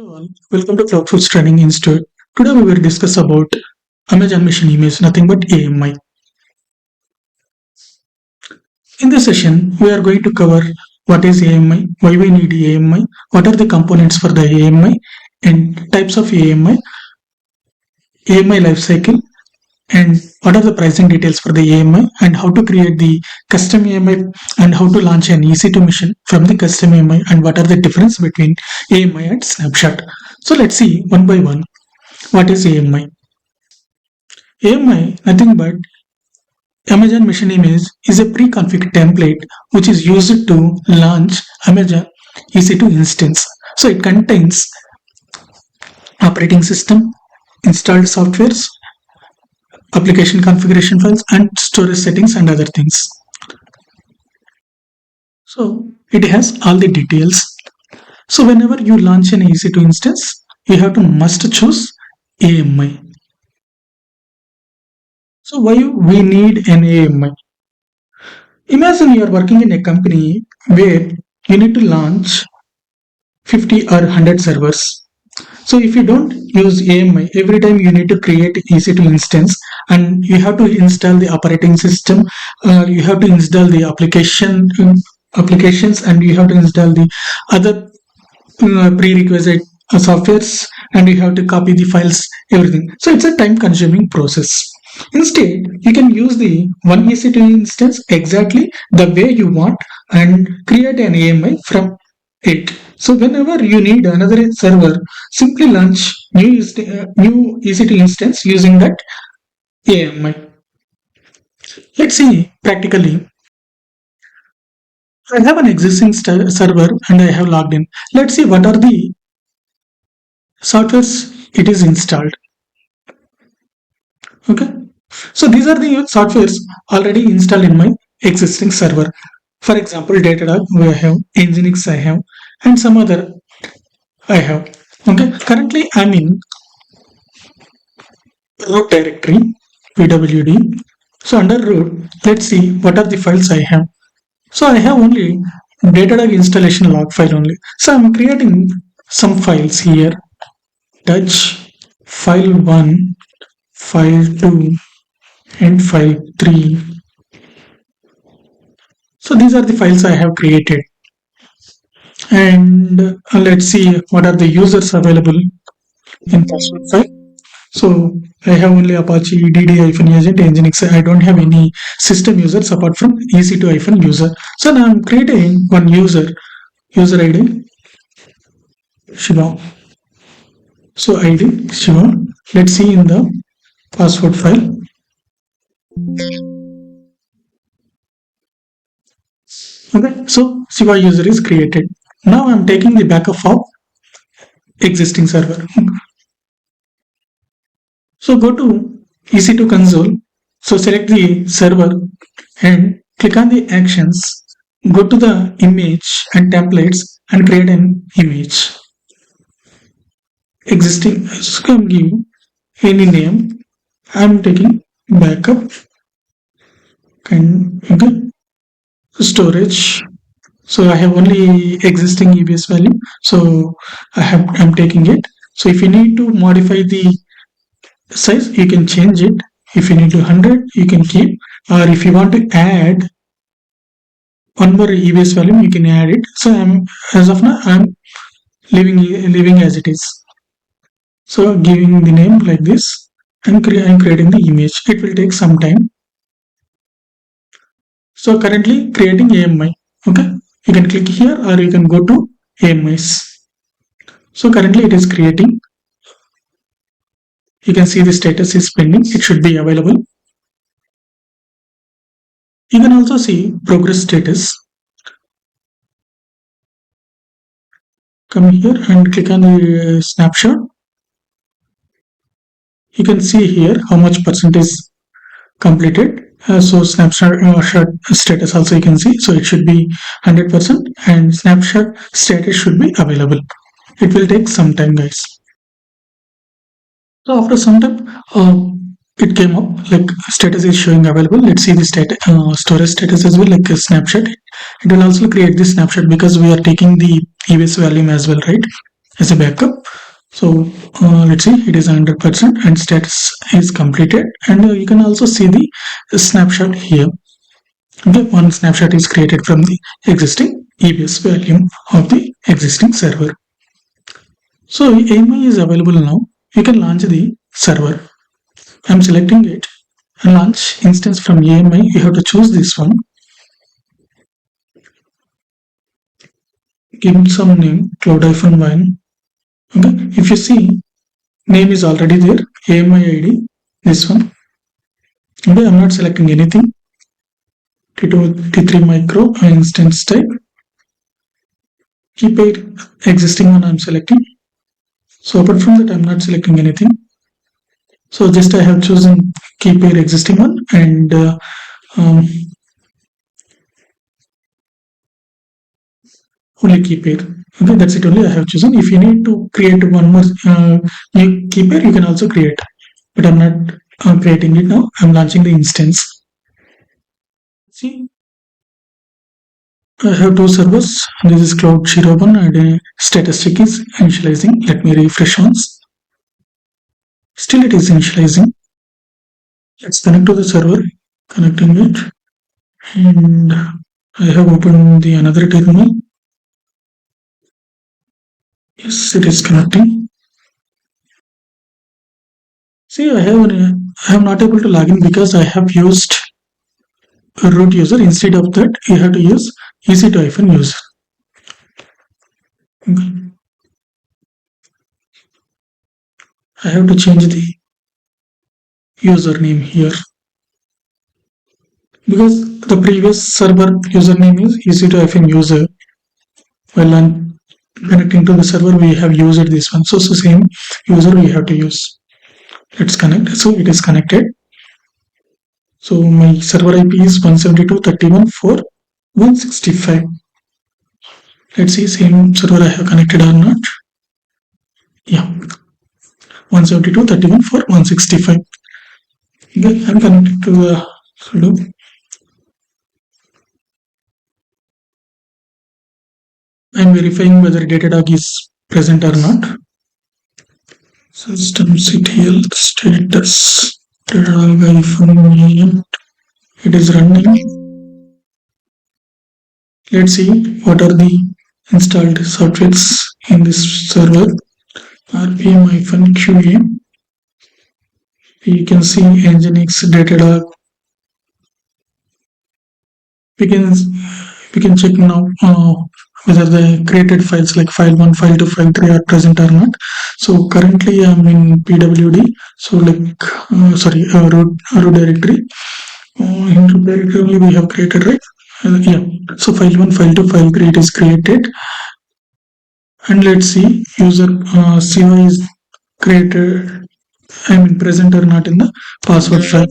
Hello all, welcome to Cloudfoods Training Institute. Today we will discuss about Amazon Machine Image, nothing but AMI. In this session, we are going to cover what is AMI, why we need AMI, what are the components for the AMI, and types of AMI lifecycle, and what are the pricing details for the AMI, and how to create the custom AMI, and how to launch an EC2 machine from the custom AMI, and what are the difference between AMI and snapshot. So let's see one by one. What is AMI? AMI, nothing but Amazon Machine Image, is a pre-configured template which is used to launch Amazon EC2 Instance. So it contains operating system, installed softwares, application configuration files, and storage settings and other things. So it has all the details. So whenever you launch an EC2 instance, you have to must choose AMI. So why we need an AMI? Imagine you are working in a company where you need to launch 50 or 100 servers. So if you don't use AMI, every time you need to create EC2 instance and you have to install the operating system, you have to install the applications, and you have to install the other prerequisite softwares, and you have to copy the files, everything. So it's a time consuming process. Instead, you can use the one EC2 instance exactly the way you want and create an AMI from it. So whenever you need another server, simply launch new EC2 instance using that AMI. Let's see practically. I have an existing server and I have logged in. Let's see what are the softwares it is installed. Okay. So these are the softwares already installed in my existing server. For example, Datadog I have, Nginx I have, and some other I have. Okay. Currently I'm in root directory, pwd. So under root, let's see what are the files I have. So I have only Datadog installation log file only. So I'm creating some files here. Touch file 1, file 2, and file 3. So these are the files I have created. And let's see what are the users available in password file. So I have only Apache, DD-agent, Nginx. I don't have any system users apart from EC2-user. So now I'm creating one user ID, Shiva. So ID Shiva. Let's see in the password file. Okay, so Shiva user is created. Now I'm taking the backup of existing server. So go to EC2 console. So select the server and click on the actions. Go to the image and templates and create an image. Existing, so I'm giving any name. I'm taking backup and okay. Storage. So I have only existing EBS value. So I'm taking it. So if you need to modify the size, you can change it. If you need to 100, you can keep. Or if you want to add one more EBS value, you can add it. So as of now, I'm leaving as it is. So giving the name like this and I'm creating the image. It will take some time. So currently creating AMI. Okay, you can click here or you can go to AMIs. So currently it is creating. You can see the status is pending. It should be available. You can also see progress status. Come here and click on the snapshot. You can see here how much percent is completed. So snapshot status also you can see. So it should be 100% and snapshot status should be available. It will take some time, guys. So after some time, it came up like status is showing available. Let's see the storage status as well, like a snapshot. It will also create this snapshot because we are taking the EBS value as well, right, as a backup. So let's see, it is 100% and status is completed, and you can also see the snapshot here. Okay, one snapshot is created from the existing EBS volume of the existing server. So AMI is available now. You can launch the server. I'm selecting it and launch instance from AMI. You have to choose this one. Give it some name, cloud-1. Okay, if you see, name is already there, AMI ID, this one. Okay, I'm not selecting anything. T2, T3 micro instance type. Keep it existing one I'm selecting. So apart from that, I'm not selecting anything. So just I have chosen keep pair existing one and only key pair. Okay, that's it only I have chosen. If you need to create one more new key pair, you can also create. But I'm not creating it now. I'm launching the instance. See, I have two servers. This is Cloud 01 and statistic is initializing. Let me refresh once. Still it is initializing. Let's connect to the server. Connecting it. And I have opened the another terminal. Yes, it is connecting. See, I have not able to log in because I have used a root user. Instead of that, you have to use EC2 user. Okay. I have to change the username here because the previous server username is EC2-user. While I'm connecting to the server, we have used this one. So same user we have to use. Let's connect. So it is connected. So my server IP is 172.31.4.165. Let's see same server I have connected or not. Yeah, 172.31.4.165. Okay, I'm connected to the sudo. I'm verifying whether Datadog is present or not. Systemctl status Datadog-am. It is running. Let's see what are the installed softwares in this server. rpm-qa. You can see Nginx, Datadog. We can check now whether the created files like file1, file2, file3 are present or not. So currently I'm in pwd. So like root directory. In root directory we have created, right? Yeah. So file1, file2, file3 it is created. And let's see user CY is created. I mean present or not in the password file.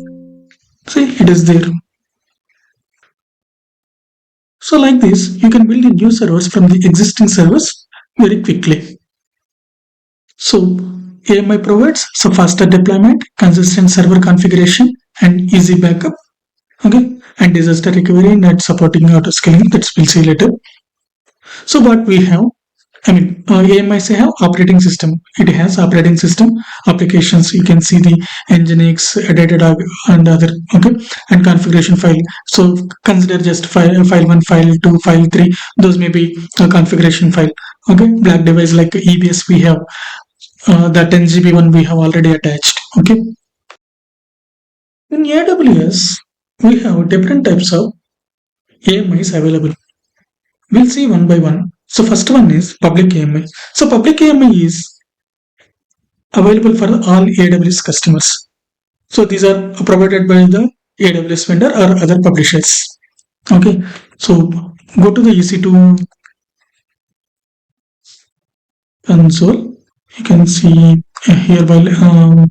See, it is there. So like this, you can build a new servers from the existing servers very quickly. So AMI provides some faster deployment, consistent server configuration, and easy backup. Okay, and disaster recovery and supporting auto scaling. That we'll see later. So what we have, AMI have operating system. It has operating system applications. You can see the Nginx, Datadog, and other. Okay, and configuration file. So consider just file1, file2, file3. Those may be a configuration file. Okay, black device like EBS we have. The 10 GB one we have already attached. Okay. In AWS, we have different types of AMIs available. We'll see one by one. So first one is public AMI. So public AMI is available for all AWS customers. So these are provided by the AWS vendor or other publishers. Okay. So go to the EC2 console. You can see here while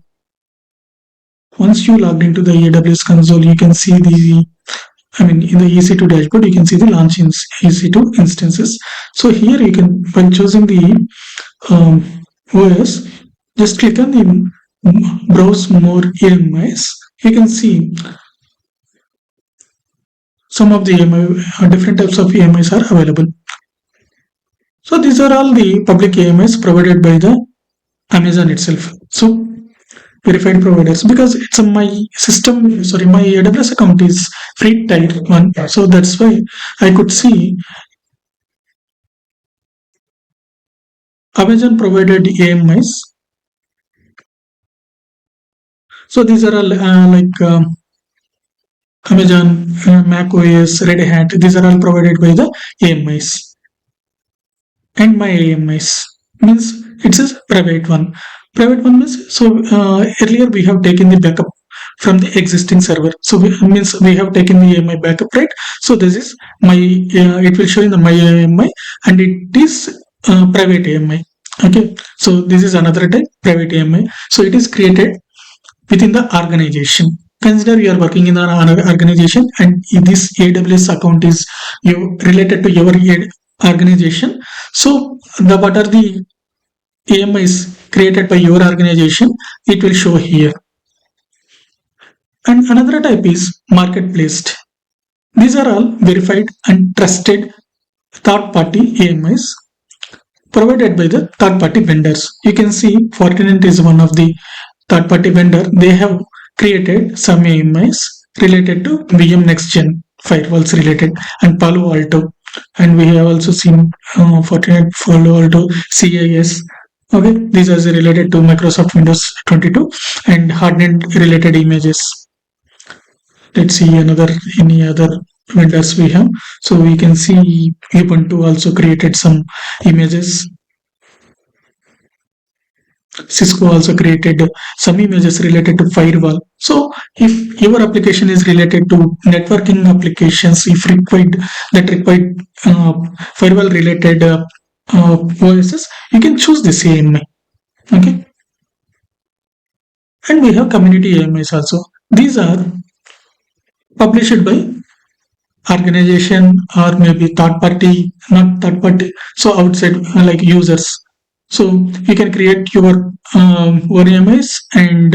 once you logged into the AWS console, you can see in the EC2 dashboard, you can see the launch in EC2 instances. So here you can, by choosing the OS, just click on the browse more AMIs. You can see some of the AMI, different types of AMIs are available. So these are all the public AMIs provided by the Amazon itself. So verified providers, because it's my system, sorry, my AWS account is free tier 1. So that's why I could see Amazon provided AMIs. So these are all Amazon, Mac OS, Red Hat. These are all provided by the AMIs. And my AMIs means it's a private one. Private one means, so earlier we have taken the backup from the existing server. So means we have taken the AMI backup, right? So this is my, it will show in the my AMI, and it is private AMI. Okay, so this is another type, private AMI. So it is created within the organization. Consider you are working in an organization, and this AWS account is related to your organization. So the what are the AMIs created by your organization, it will show here. And another type is marketplace. These are all verified and trusted third-party AMIs provided by the third-party vendors. You can see Fortinet is one of the third-party vendor. They have created some AMIs related to VM Next Gen firewalls related, and Palo Alto. And we have also seen Fortinet, Palo Alto, CIS. Okay, these are related to Microsoft Windows 22 and hardened related images. Let's see any other vendors we have. So we can see Ubuntu also created some images. Cisco also created some images related to firewall. So if your application is related to networking applications, if required firewall related OSs, you can choose the AMI. Okay, and we have community AMIs also. These are published by organization or maybe third party, not third party, so outside like users. So you can create your OMIs, and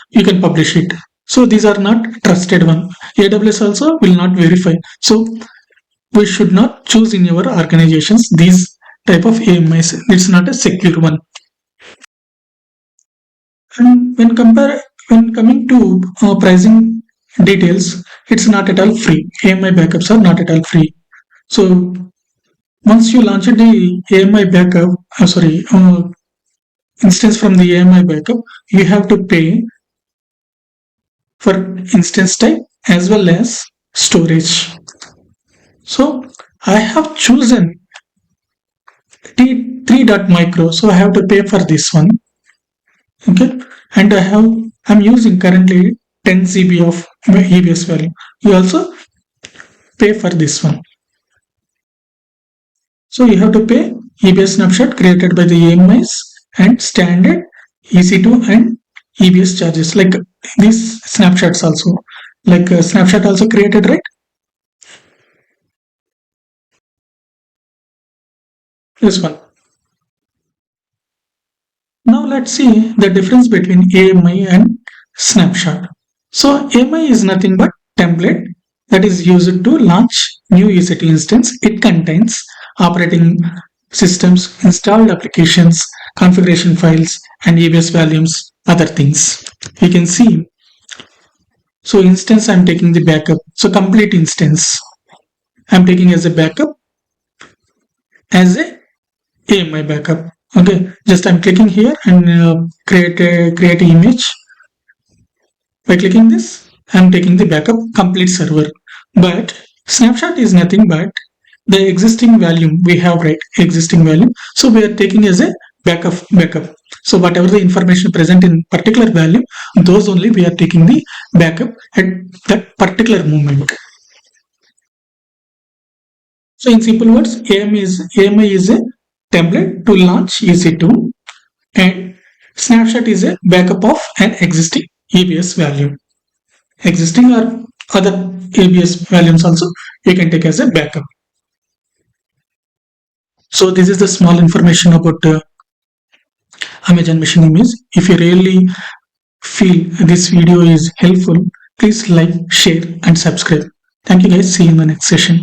you can publish it. So these are not trusted one. AWS also will not verify. So we should not choose in your organizations these type of AMIs. It's not a secure one. And when coming to pricing details, it's not at all free. AMI backups are not at all free. So once you launch the AMI backup, instance from the AMI backup, you have to pay for instance type as well as storage. So I have chosen T3.micro, so I have to pay for this one. Okay, and I'm using currently 10 GB of EBS value. You also pay for this one. So you have to pay EBS snapshot created by the AMIs and standard EC2 and EBS charges, like these snapshots also, like a snapshot also created, right? This one. Now let's see the difference between AMI and snapshot. So AMI is nothing but template that is used to launch new EC2 instance. It contains operating systems, installed applications, configuration files, and EBS values, other things. You can see. So instance, I'm taking the backup. So complete instance, I'm taking as a backup, as a AMI backup. Okay, just I'm clicking here and create an image. By clicking this, I'm taking the backup complete server. But snapshot is nothing but the existing value we have, right? Existing value. So we are taking as a backup. So whatever the information present in particular value, those only we are taking the backup at that particular moment. So in simple words, AMI is a template to launch EC2, and snapshot is a backup of an existing EBS value. Existing or other ABS values also you can take as a backup. So this is the small information about Amazon machine image. If you really feel this video is helpful, please like, share and subscribe. Thank you guys. See you in the next session.